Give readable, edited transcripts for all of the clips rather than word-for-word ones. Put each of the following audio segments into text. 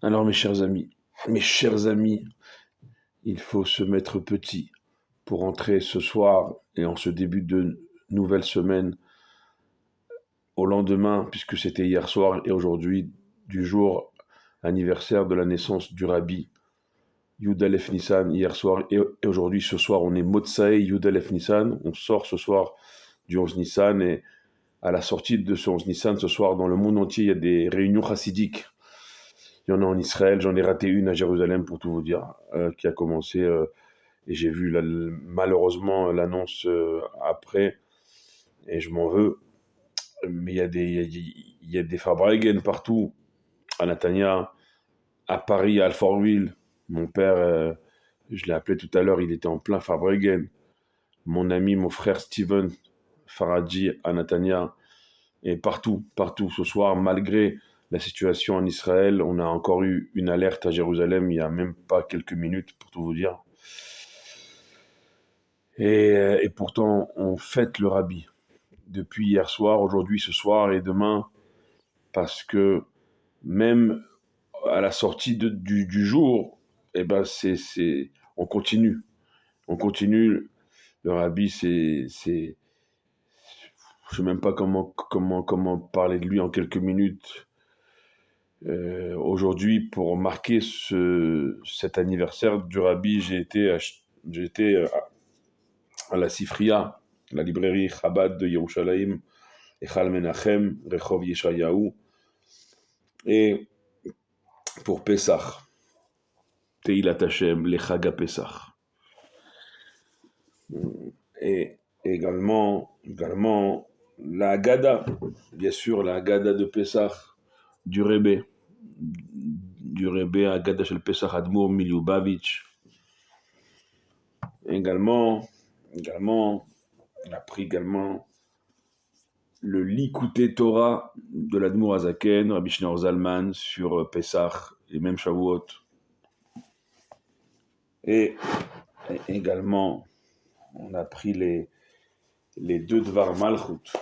Alors mes chers amis, il faut se mettre petit pour entrer ce soir et en ce début de nouvelle semaine au lendemain, puisque c'était hier soir et aujourd'hui, du jour anniversaire de la naissance du Rabbi Yud Aleph Nissan hier soir et aujourd'hui, ce soir, on est Motsai Yud Aleph Nissan, on sort ce soir du 11 Nissan et à la sortie de ce 11 Nissan, ce soir, dans le monde entier, il y a des réunions chassidiques. Il y en a en Israël, j'en ai raté une à Jérusalem pour tout vous dire, qui a commencé et j'ai vu malheureusement l'annonce après et je m'en veux. Mais il y a des Fabregen partout, à Natania, à Paris, à Alfortville. Mon père, je l'ai appelé tout à l'heure, il était en plein Fabregen. Mon ami, mon frère Steven Faradji à Natania, et partout ce soir, malgré la situation en Israël, on a encore eu une alerte à Jérusalem il n'y a même pas quelques minutes, pour tout vous dire. Et pourtant, on fête le Rabbi depuis hier soir, aujourd'hui, ce soir et demain, parce que même à la sortie du jour, eh ben on continue. On continue. Le Rabbi, je sais même pas comment parler de lui en quelques minutes. Aujourd'hui, pour marquer cet anniversaire du Rabbi, j'ai été à la Sifria, la librairie Chabad de Yerushalayim, Echal Menachem, Rechov Yeshayahu, et pour Pesach, Teilat Hashem, le Chaga Pesach. Et également la Haggadah, bien sûr, la Haggadah de Pesach du Rebbe, Haggadah shel Pesach Admor Milyubavitch. Également, on a pris également le Likutei Torah de l'Admor Azaken, Rabbi Shneur Zalman, sur Pesach et même Shavuot. Et également, on a pris les deux Dvar Malchut.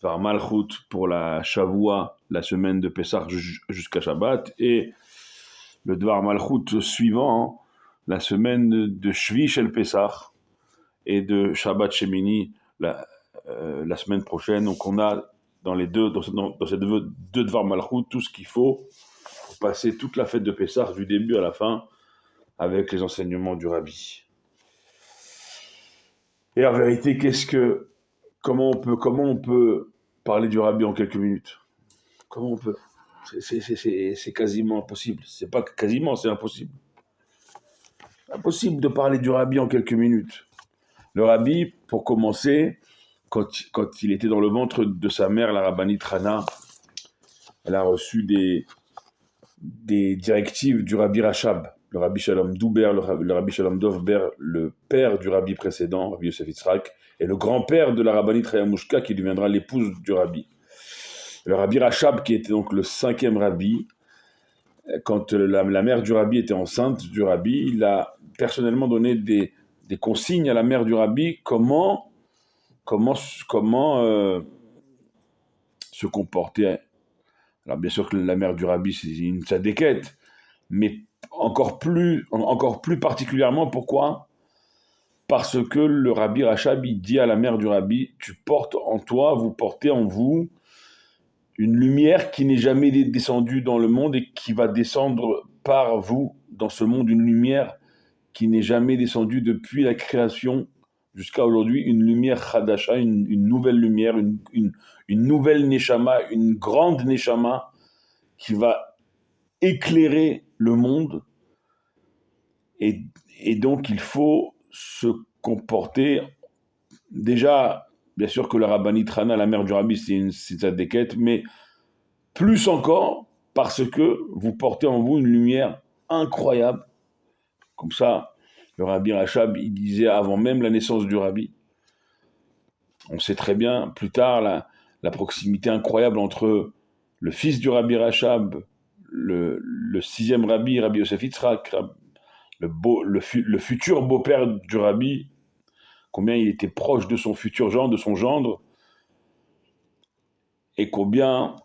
Dvar Malchut pour la Shavua, la semaine de Pesach jusqu'à Shabbat, et le Dvar Malchut suivant, la semaine de Shvi Shel Pesach et de Shabbat Shemini la semaine prochaine. Donc on a dans ces deux Dvar Malchut tout ce qu'il faut pour passer toute la fête de Pesach du début à la fin avec les enseignements du Rabbi. Et en vérité, comment on peut parler du Rabbi en quelques minutes? Comment on peut? C'est quasiment impossible. C'est pas quasiment, c'est impossible. Impossible de parler du Rabbi en quelques minutes. Le Rabbi, pour commencer, quand il était dans le ventre de sa mère, la rabbinite Hana, elle a reçu des directives du Rabbi Rachab, le Rabbi Shalom Douber, le Rabbi Shalom Dovber, le père du Rabbi précédent, Rabbi Yosef Yitzhak, et le grand-père de la rabbinite Chayamushka, qui deviendra l'épouse du Rabbi. Le Rabbi Rachab, qui était donc le 5e Rabbi, quand la mère du Rabbi était enceinte du Rabbi, il a personnellement donné des consignes à la mère du Rabbi comment se comporter. Alors bien sûr que la mère du Rabbi, c'est une tzadékette, mais encore plus particulièrement, pourquoi? Parce que le Rabbi Rachab, il dit à la mère du Rabbi, tu portes en toi, vous portez en vous une lumière qui n'est jamais descendue dans le monde et qui va descendre par vous dans ce monde, une lumière qui n'est jamais descendue depuis la création jusqu'à aujourd'hui, une lumière Chadasha, une nouvelle lumière, une nouvelle Neshama, une grande Neshama qui va éclairer le monde. Et donc, il faut se comporter. Déjà, bien sûr que la rabbinite Hana, la mère du Rabbi, c'est sa déquête, mais plus encore parce que vous portez en vous une lumière incroyable. Comme ça, le Rabbi Rachab, il disait avant même la naissance du Rabbi. On sait très bien, plus tard, la proximité incroyable entre le fils du Rabbi Rachab, le 6e Rabbi, Rabbi Yosef Yitzhak, le futur beau-père du Rabbi, combien il était proche de son futur gendre, de son gendre, et combien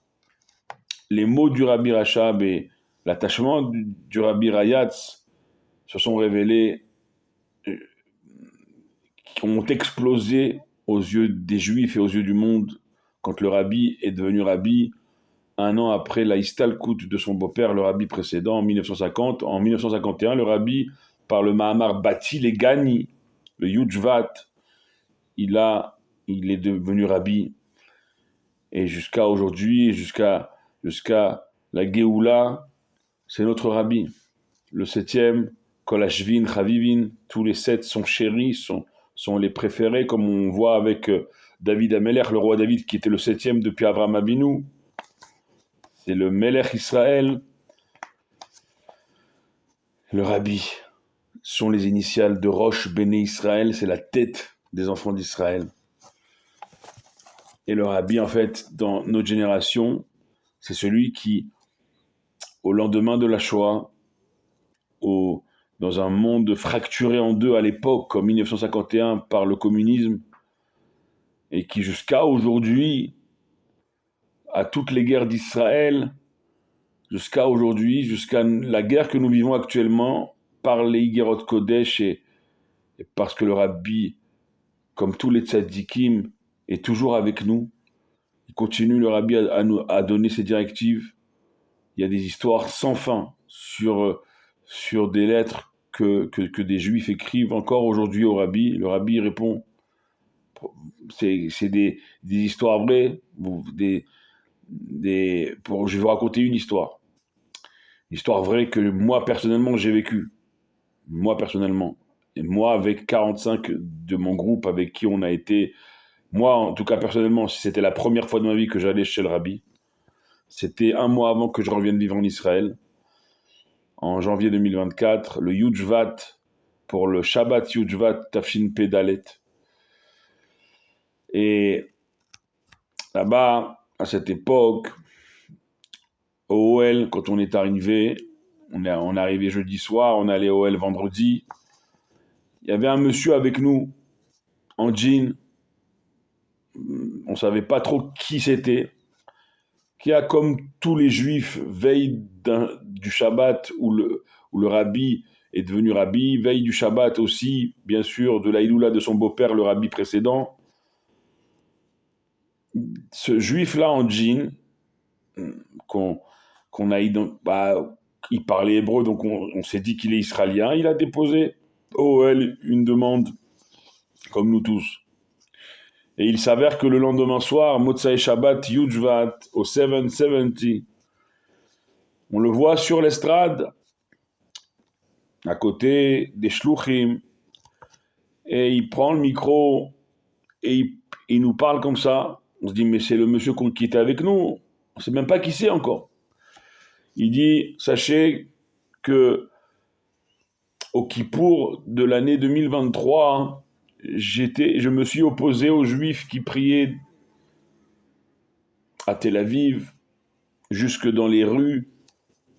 les mots du Rabbi Rachab et l'attachement du Rabbi Rayatz se sont révélés, ont explosé aux yeux des Juifs et aux yeux du monde quand le Rabbi est devenu Rabbi 1 an après la Istalkut de son beau-père, le Rabbi précédent, en 1950. En 1951, le Rabbi, par le Mahamar Bati les Gani, le Yudjvat, il est devenu Rabbi. Et jusqu'à aujourd'hui, jusqu'à la Géoula, c'est notre Rabbi. Le 7e, Kol Hashvin, Chavivin, tous les 7 sont chéris, sont les préférés, comme on voit avec David Amelech, le roi David, qui était le 7e depuis Avraham Avinu. C'est le Melech Israël. Le Rabbi sont les initiales de Rosh Béné Israël, c'est la tête des enfants d'Israël. Et le Rabbi, en fait, dans notre génération, c'est celui qui, au lendemain de la Shoah, dans un monde fracturé en deux à l'époque, comme 1951 par le communisme, et qui jusqu'à aujourd'hui, à toutes les guerres d'Israël, jusqu'à aujourd'hui, jusqu'à la guerre que nous vivons actuellement, par les Igerot Kodesh, et parce que le Rabbi, comme tous les tzadikim, est toujours avec nous. Il continue, le Rabbi, à donner ses directives. Il y a des histoires sans fin sur des lettres que des Juifs écrivent encore aujourd'hui au Rabbi. Le Rabbi répond. C'est des histoires vraies. Je vais vous raconter une histoire. Une histoire vraie que moi, personnellement, j'ai vécue. Moi, personnellement. Et moi, avec 45 de mon groupe avec qui on a été... Moi, en tout cas, personnellement, si c'était la première fois de ma vie que j'allais chez le Rabbi, c'était 1 mois avant que je revienne vivre en Israël. En janvier 2024, le Yudjvat, pour le Shabbat Yudjvat Tafshin Pedalet. Et là-bas, à cette époque, au OL, quand on est arrivé, on est arrivé jeudi soir, on est allé au OL vendredi, il y avait un monsieur avec nous, en jean, on ne savait pas trop qui c'était, qui a, comme tous les juifs, veille du Shabbat où le Rabbi est devenu Rabbi, veille du Shabbat aussi, bien sûr, de la Iloula de son beau-père, le Rabbi précédent. Ce juif-là en jean, il parlait hébreu, donc on s'est dit qu'il est israélien, il a déposé au OL une demande, comme nous tous. Et il s'avère que le lendemain soir, Motsai Shabbat Yudjvat, au 770, on le voit sur l'estrade, à côté des shluchim, et il prend le micro, et il nous parle comme ça. On se dit, mais c'est le monsieur qui était avec nous, on ne sait même pas qui c'est encore. Il dit, sachez que au Kippour de l'année 2023, je me suis opposé aux Juifs qui priaient à Tel Aviv, jusque dans les rues.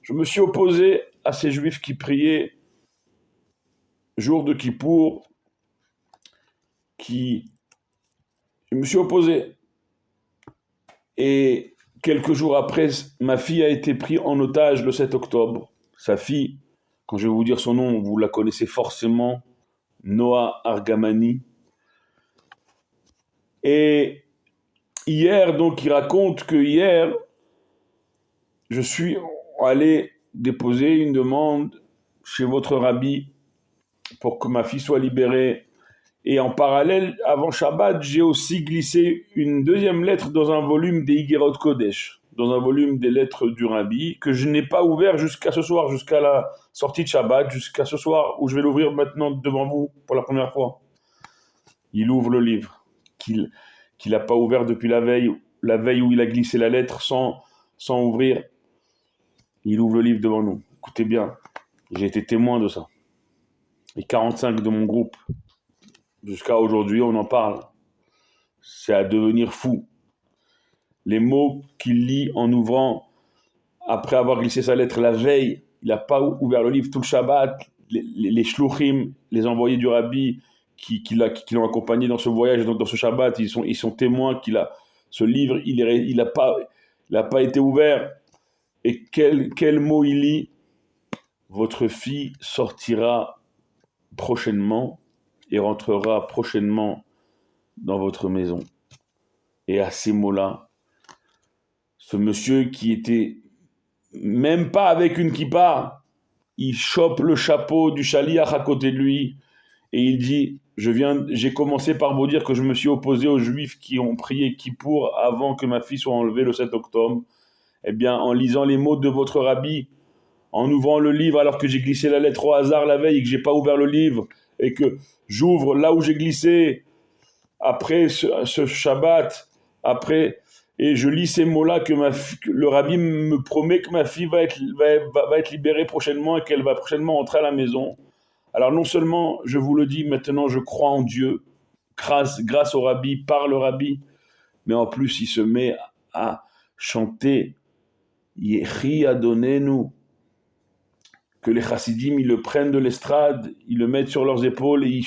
Je me suis opposé à ces Juifs qui priaient jour de Kippour, je me suis opposé. Et quelques jours après, ma fille a été prise en otage le 7 octobre. Sa fille, quand je vais vous dire son nom, vous la connaissez forcément, Noah Argamani. Et hier, donc, il raconte que hier, je suis allé déposer une demande chez votre Rabbi pour que ma fille soit libérée. Et en parallèle, avant Shabbat, j'ai aussi glissé une deuxième lettre dans un volume des Igerot Kodesh, dans un volume des lettres du Rabbi, que je n'ai pas ouvert jusqu'à ce soir, jusqu'à la sortie de Shabbat, jusqu'à ce soir, où je vais l'ouvrir maintenant devant vous pour la première fois. Il ouvre le livre, qu'il n'a pas ouvert depuis la veille où il a glissé la lettre sans ouvrir. Il ouvre le livre devant nous. Écoutez bien, j'ai été témoin de ça. Et 45 de mon groupe, jusqu'à aujourd'hui, on en parle. C'est à devenir fou. Les mots qu'il lit en ouvrant, après avoir glissé sa lettre la veille, il n'a pas ouvert le livre tout le Shabbat. Les shluchim, les envoyés du Rabbi, qui l'ont accompagné dans ce voyage, dans ce Shabbat, ils sont témoins ce livre, il n'a pas été ouvert. Et quel mot il lit? Votre fille sortira prochainement et rentrera prochainement dans votre maison. Et à ces mots-là, ce monsieur qui était même pas avec une kippa, il chope le chapeau du chaliach à côté de lui et il dit, j'ai commencé par vous dire que je me suis opposé aux juifs qui ont prié Kippour avant que ma fille soit enlevée le 7 octobre. Eh bien, en lisant les mots de votre rabbi, en ouvrant le livre alors que j'ai glissé la lettre au hasard la veille et que j'ai pas ouvert le livre et que j'ouvre là où j'ai glissé après ce Shabbat, et je lis ces mots-là que le rabbi me promet que ma fille va être libérée prochainement et qu'elle va prochainement entrer à la maison. Alors non seulement, je vous le dis maintenant, je crois en Dieu, grâce au rabbi, par le rabbi, mais en plus il se met à chanter Yehi Adonenu, que les chassidim, ils le prennent de l'estrade, ils le mettent sur leurs épaules et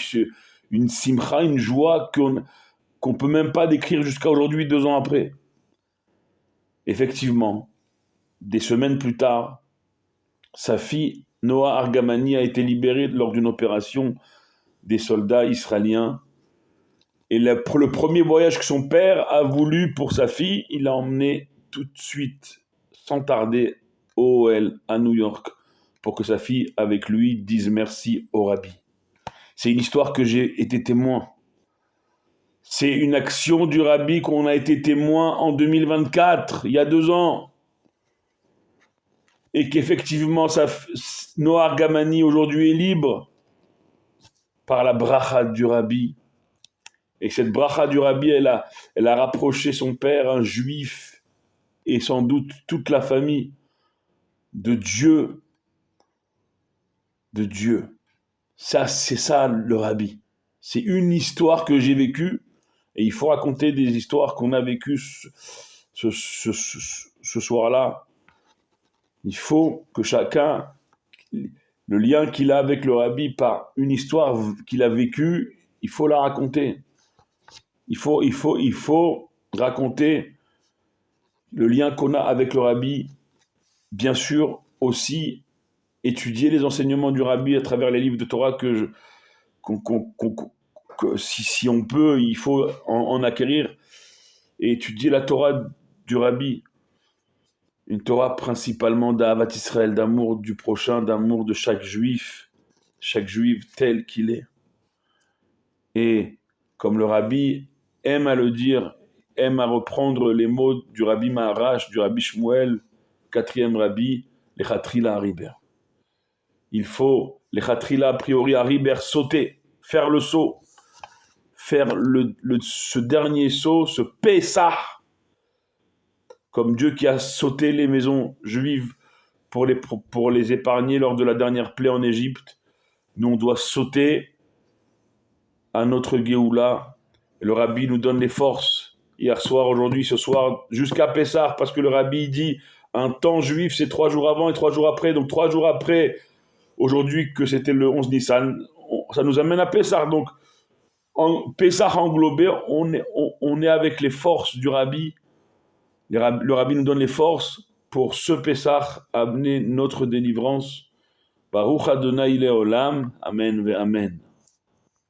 une simcha, une joie qu'on peut même pas décrire jusqu'à aujourd'hui, 2 ans après. Effectivement, des semaines plus tard, sa fille, Noah Argamani, a été libérée lors d'une opération des soldats israéliens. Et le premier voyage que son père a voulu pour sa fille, il l'a emmené tout de suite, sans tarder, au OL à New York, pour que sa fille, avec lui, dise merci au rabbi. C'est une histoire que j'ai été témoin. C'est une action du rabbi qu'on a été témoin en 2024, il y a 2 ans. Et qu'effectivement, Noah Argamani aujourd'hui est libre par la bracha du rabbi. Et cette bracha du rabbi, elle a rapproché son père, un juif, et sans doute toute la famille, de Dieu. De Dieu. Ça, c'est ça le rabbi. C'est une histoire que j'ai vécue, et il faut raconter des histoires qu'on a vécues ce soir-là. Il faut que chacun, le lien qu'il a avec le rabbi par une histoire qu'il a vécue, il faut la raconter. Il faut raconter le lien qu'on a avec le rabbi. Bien sûr, aussi étudier les enseignements du rabbi à travers les livres de Torah que si on peut, il faut en acquérir et étudier la Torah du rabbi. Une Torah principalement d'Ahavat Israël, d'amour du prochain, d'amour de chaque juif tel qu'il est. Et comme le rabbi aime à le dire, aime à reprendre les mots du rabbi Maharash, du rabbi Shmuel, 4e rabbi, les Chatrila Hariber. Il faut, les Chatrila a priori Hariber, sauter, faire le saut, faire ce dernier saut, ce Pessah, comme Dieu qui a sauté les maisons juives pour les épargner lors de la dernière plaie en Égypte. Nous, on doit sauter à notre Géoula. Le rabbi nous donne les forces. Hier soir, aujourd'hui, ce soir, jusqu'à Pessah, parce que le rabbi dit un temps juif, c'est 3 jours avant et 3 jours après. Donc 3 jours après, aujourd'hui, que c'était le 11 Nissan, ça nous amène à Pessah. Donc, en Pessah englobé, on est avec les forces du rabbi. Le rabbi nous donne les forces pour ce Pessah amener notre délivrance. Baruch Adonai Leolam. Amen ve Amen.